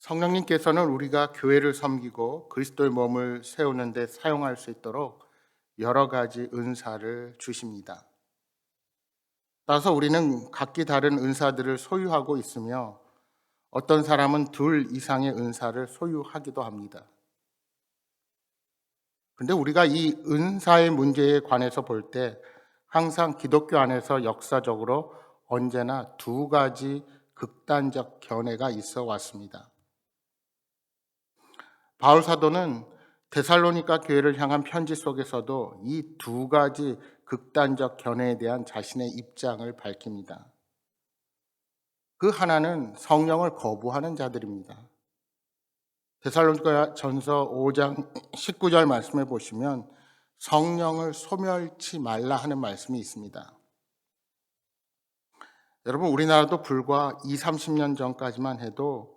성령님께서는 우리가 교회를 섬기고 그리스도의 몸을 세우는 데 사용할 수 있도록 여러 가지 은사를 주십니다. 따라서 우리는 각기 다른 은사들을 소유하고 있으며 어떤 사람은 둘 이상의 은사를 소유하기도 합니다. 그런데 우리가 이 은사의 문제에 관해서 볼 때 항상 기독교 안에서 역사적으로 언제나 두 가지 극단적 견해가 있어 왔습니다. 바울 사도는 데살로니가 교회를 향한 편지 속에서도 이 두 가지 극단적 견해에 대한 자신의 입장을 밝힙니다. 그 하나는 성령을 거부하는 자들입니다. 데살로니가 전서 5장 19절 말씀에 보시면 성령을 소멸치 말라 하는 말씀이 있습니다. 여러분, 우리나라도 불과 20, 30년 전까지만 해도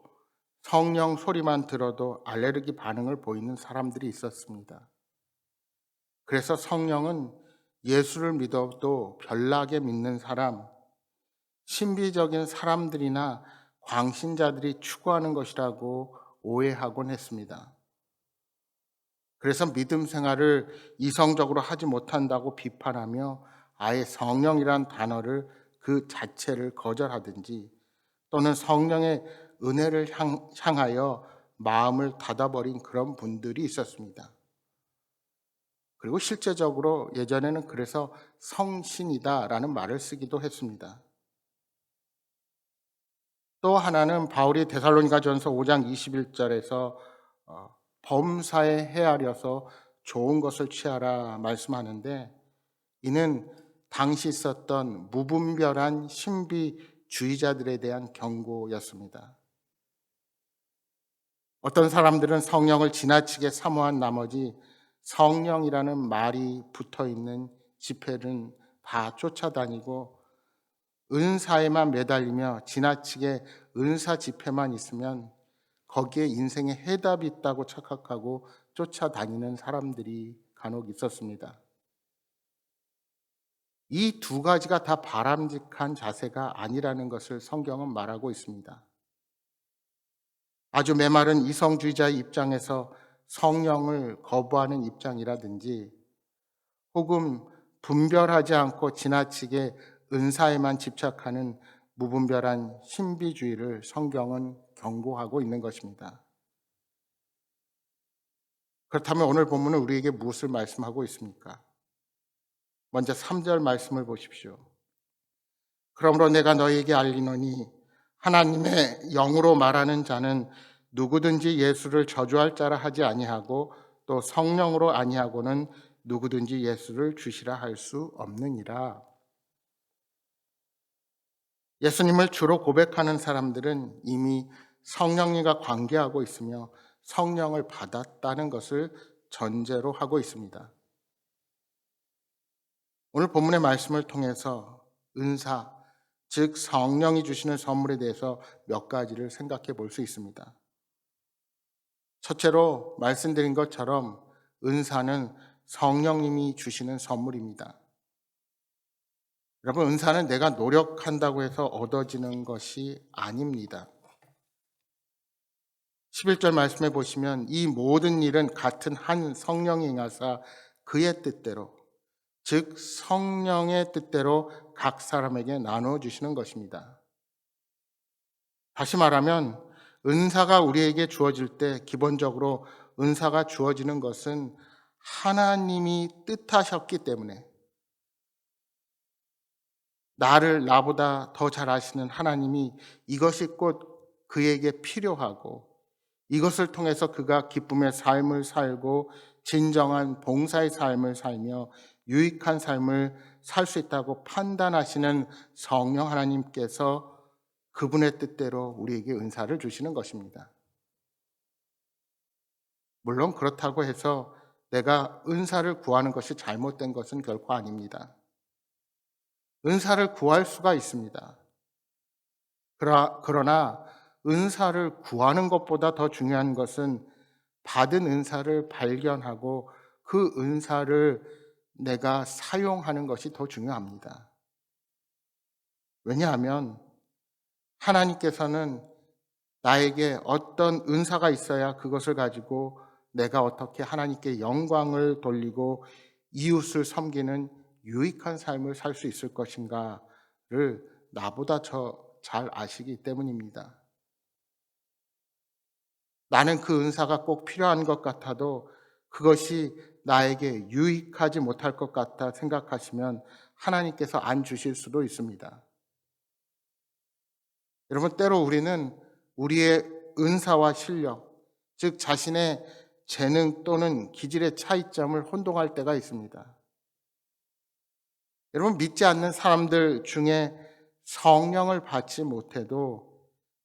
성령 소리만 들어도 알레르기 반응을 보이는 사람들이 있었습니다. 그래서 성령은 예수를 믿어도 별나게 믿는 사람, 신비적인 사람들이나 광신자들이 추구하는 것이라고 오해하곤 했습니다. 그래서 믿음 생활을 이성적으로 하지 못한다고 비판하며 아예 성령이란 단어를 그 자체를 거절하든지 또는 성령의 은혜를 향하여 마음을 닫아버린 그런 분들이 있었습니다. 그리고 실제적으로 예전에는 그래서 성신이다라는 말을 쓰기도 했습니다. 또 하나는 바울이 데살로니가전서 5장 21절에서 범사에 헤아려서 좋은 것을 취하라 말씀하는데, 이는 당시 있었던 무분별한 신비주의자들에 대한 경고였습니다. 어떤 사람들은 성령을 지나치게 사모한 나머지 성령이라는 말이 붙어있는 집회는 다 쫓아다니고 은사에만 매달리며 지나치게 은사 집회만 있으면 거기에 인생에 해답이 있다고 착각하고 쫓아다니는 사람들이 간혹 있었습니다. 이 두 가지가 다 바람직한 자세가 아니라는 것을 성경은 말하고 있습니다. 아주 메마른 이성주의자의 입장에서 성령을 거부하는 입장이라든지 혹은 분별하지 않고 지나치게 은사에만 집착하는 무분별한 신비주의를 성경은 경고하고 있는 것입니다. 그렇다면 오늘 본문은 우리에게 무엇을 말씀하고 있습니까? 먼저 3절 말씀을 보십시오. 그러므로 내가 너희에게 알리노니 하나님의 영으로 말하는 자는 누구든지 예수를 저주할 자라 하지 아니하고 또 성령으로 아니하고는 누구든지 예수를 주시라 할 수 없느니라. 예수님을 주로 고백하는 사람들은 이미 성령님과 관계하고 있으며 성령을 받았다는 것을 전제로 하고 있습니다. 오늘 본문의 말씀을 통해서 은사, 즉 성령이 주시는 선물에 대해서 몇 가지를 생각해 볼 수 있습니다. 첫째로 말씀드린 것처럼 은사는 성령님이 주시는 선물입니다. 여러분, 은사는 내가 노력한다고 해서 얻어지는 것이 아닙니다. 11절 말씀해 보시면 이 모든 일은 같은 한 성령이 행하사 그의 뜻대로, 즉 성령의 뜻대로 각 사람에게 나누어 주시는 것입니다. 다시 말하면 은사가 우리에게 주어질 때 기본적으로 은사가 주어지는 것은 하나님이 뜻하셨기 때문에, 나보다 더 잘 아시는 하나님이 이것이 곧 그에게 필요하고 이것을 통해서 그가 기쁨의 삶을 살고 진정한 봉사의 삶을 살며 유익한 삶을 살 수 있다고 판단하시는 성령 하나님께서 그분의 뜻대로 우리에게 은사를 주시는 것입니다. 물론 그렇다고 해서 내가 은사를 구하는 것이 잘못된 것은 결코 아닙니다. 은사를 구할 수가 있습니다. 그러나 은사를 구하는 것보다 더 중요한 것은 받은 은사를 발견하고 그 은사를 내가 사용하는 것이 더 중요합니다. 왜냐하면 하나님께서는 나에게 어떤 은사가 있어야 그것을 가지고 내가 어떻게 하나님께 영광을 돌리고 이웃을 섬기는 유익한 삶을 살 수 있을 것인가를 나보다 잘 아시기 때문입니다. 나는 그 은사가 꼭 필요한 것 같아도 그것이 나에게 유익하지 못할 것 같다 생각하시면 하나님께서 안 주실 수도 있습니다. 여러분, 때로 우리는 우리의 은사와 실력, 즉 자신의 재능 또는 기질의 차이점을 혼동할 때가 있습니다. 여러분, 믿지 않는 사람들 중에 성령을 받지 못해도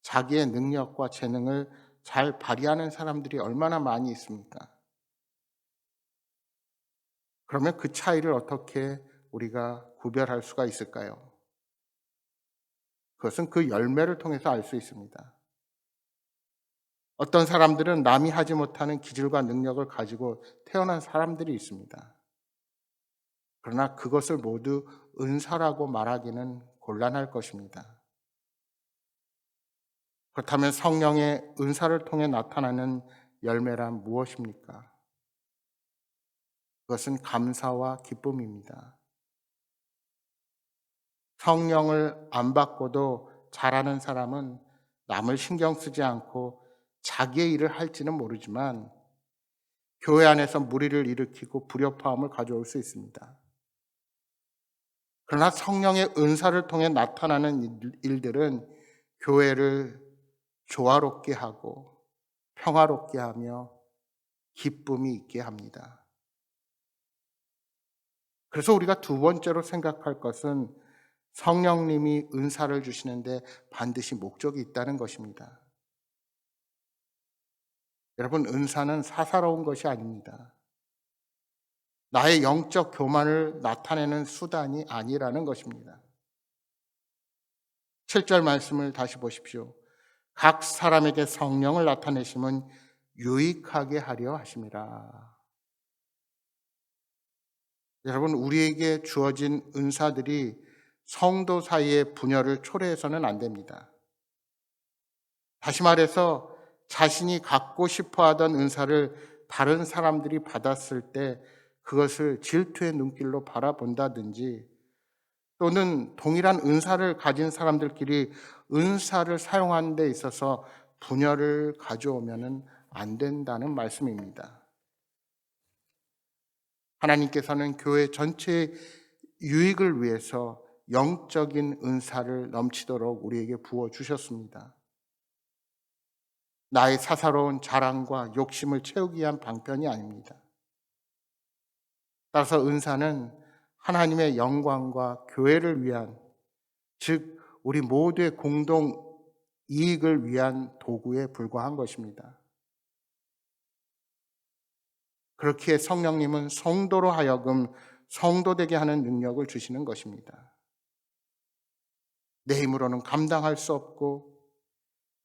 자기의 능력과 재능을 잘 발휘하는 사람들이 얼마나 많이 있습니까? 그러면 그 차이를 어떻게 우리가 구별할 수가 있을까요? 그것은 그 열매를 통해서 알 수 있습니다. 어떤 사람들은 남이 하지 못하는 기질과 능력을 가지고 태어난 사람들이 있습니다. 그러나 그것을 모두 은사라고 말하기는 곤란할 것입니다. 그렇다면 성령의 은사를 통해 나타나는 열매란 무엇입니까? 그것은 감사와 기쁨입니다. 성령을 안 받고도 잘하는 사람은 남을 신경 쓰지 않고 자기의 일을 할지는 모르지만 교회 안에서 무리를 일으키고 불협화음을 가져올 수 있습니다. 그러나 성령의 은사를 통해 나타나는 일들은 교회를 조화롭게 하고 평화롭게 하며 기쁨이 있게 합니다. 그래서 우리가 두 번째로 생각할 것은 성령님이 은사를 주시는데 반드시 목적이 있다는 것입니다. 여러분, 은사는 사사로운 것이 아닙니다. 나의 영적 교만을 나타내는 수단이 아니라는 것입니다. 7절 말씀을 다시 보십시오. 각 사람에게 성령을 나타내심은 유익하게 하려 하심이라. 여러분, 우리에게 주어진 은사들이 성도 사이의 분열을 초래해서는 안 됩니다. 다시 말해서 자신이 갖고 싶어 하던 은사를 다른 사람들이 받았을 때 그것을 질투의 눈길로 바라본다든지 또는 동일한 은사를 가진 사람들끼리 은사를 사용하는 데 있어서 분열을 가져오면 안 된다는 말씀입니다. 하나님께서는 교회 전체의 유익을 위해서 영적인 은사를 넘치도록 우리에게 부어주셨습니다. 나의 사사로운 자랑과 욕심을 채우기 위한 방편이 아닙니다. 따라서 은사는 하나님의 영광과 교회를 위한, 즉 우리 모두의 공동 이익을 위한 도구에 불과한 것입니다. 그렇기에 성령님은 성도로 하여금 성도되게 하는 능력을 주시는 것입니다. 내 힘으로는 감당할 수 없고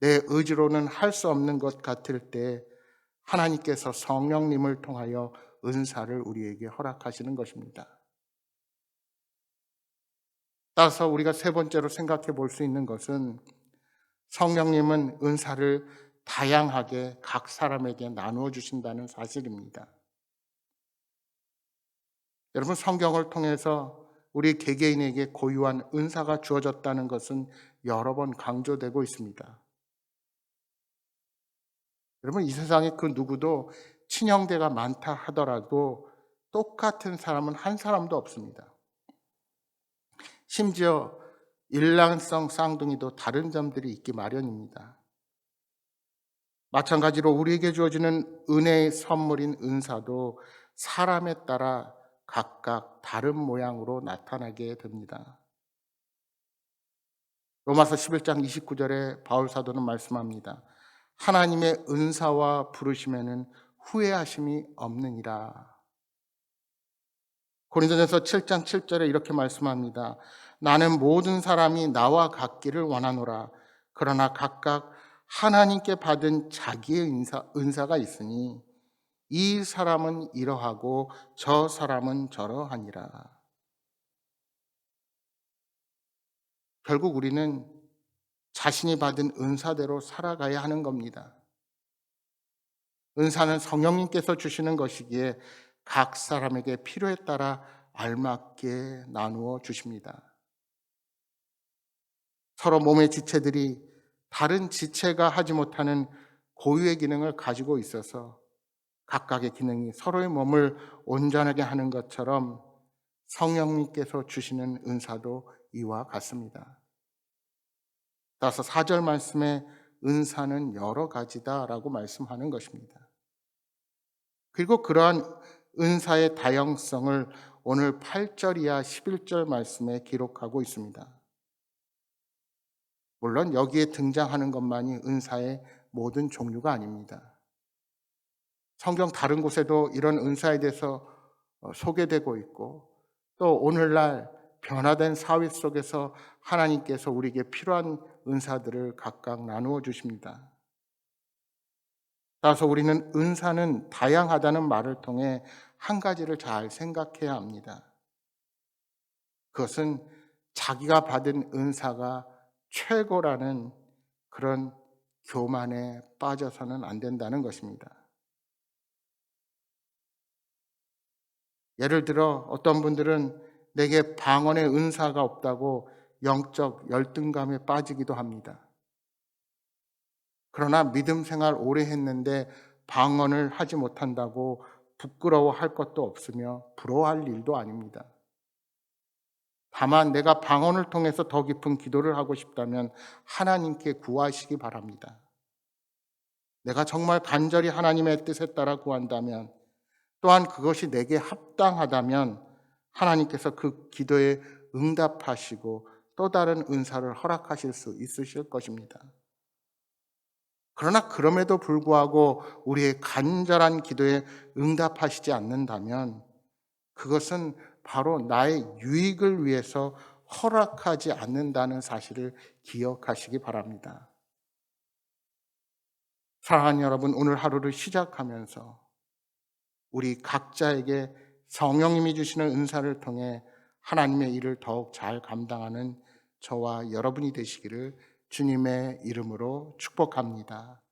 내 의지로는 할 수 없는 것 같을 때 하나님께서 성령님을 통하여 은사를 우리에게 허락하시는 것입니다. 따라서 우리가 세 번째로 생각해 볼 수 있는 것은 성령님은 은사를 다양하게 각 사람에게 나누어 주신다는 사실입니다. 여러분, 성경을 통해서 우리 개개인에게 고유한 은사가 주어졌다는 것은 여러 번 강조되고 있습니다. 여러분, 이 세상에 그 누구도 친형제가 많다 하더라도 똑같은 사람은 한 사람도 없습니다. 심지어 일란성 쌍둥이도 다른 점들이 있기 마련입니다. 마찬가지로 우리에게 주어지는 은혜의 선물인 은사도 사람에 따라 각각 다른 모양으로 나타나게 됩니다. 로마서 11장 29절에 바울 사도는 말씀합니다. 하나님의 은사와 부르심에는 후회하심이 없느니라. 고린도전서 7장 7절에 이렇게 말씀합니다. 나는 모든 사람이 나와 같기를 원하노라. 그러나 각각 하나님께 받은 자기의 은사가 있으니 이 사람은 이러하고 저 사람은 저러하니라. 결국 우리는 자신이 받은 은사대로 살아가야 하는 겁니다. 은사는 성령님께서 주시는 것이기에 각 사람에게 필요에 따라 알맞게 나누어 주십니다. 서로 몸의 지체들이 다른 지체가 하지 못하는 고유의 기능을 가지고 있어서 각각의 기능이 서로의 몸을 온전하게 하는 것처럼 성령님께서 주시는 은사도 이와 같습니다. 따라서 4절 말씀에 은사는 여러 가지다라고 말씀하는 것입니다. 그리고 그러한 은사의 다양성을 오늘 8절 이하 11절 말씀에 기록하고 있습니다. 물론 여기에 등장하는 것만이 은사의 모든 종류가 아닙니다. 성경 다른 곳에도 이런 은사에 대해서 소개되고 있고 또 오늘날 변화된 사회 속에서 하나님께서 우리에게 필요한 은사들을 각각 나누어 주십니다. 따라서 우리는 은사는 다양하다는 말을 통해 한 가지를 잘 생각해야 합니다. 그것은 자기가 받은 은사가 최고라는 그런 교만에 빠져서는 안 된다는 것입니다. 예를 들어 어떤 분들은 내게 방언의 은사가 없다고 영적 열등감에 빠지기도 합니다. 그러나 믿음 생활 오래 했는데 방언을 하지 못한다고 부끄러워할 것도 없으며 부러워할 일도 아닙니다. 다만 내가 방언을 통해서 더 깊은 기도를 하고 싶다면 하나님께 구하시기 바랍니다. 내가 정말 간절히 하나님의 뜻에 따라 구한다면 또한 그것이 내게 합당하다면 하나님께서 그 기도에 응답하시고 또 다른 은사를 허락하실 수 있으실 것입니다. 그러나 그럼에도 불구하고 우리의 간절한 기도에 응답하시지 않는다면 그것은 바로 나의 유익을 위해서 허락하지 않는다는 사실을 기억하시기 바랍니다. 사랑하는 여러분, 오늘 하루를 시작하면서 우리 각자에게 성령님이 주시는 은사를 통해 하나님의 일을 더욱 잘 감당하는 저와 여러분이 되시기를 주님의 이름으로 축복합니다.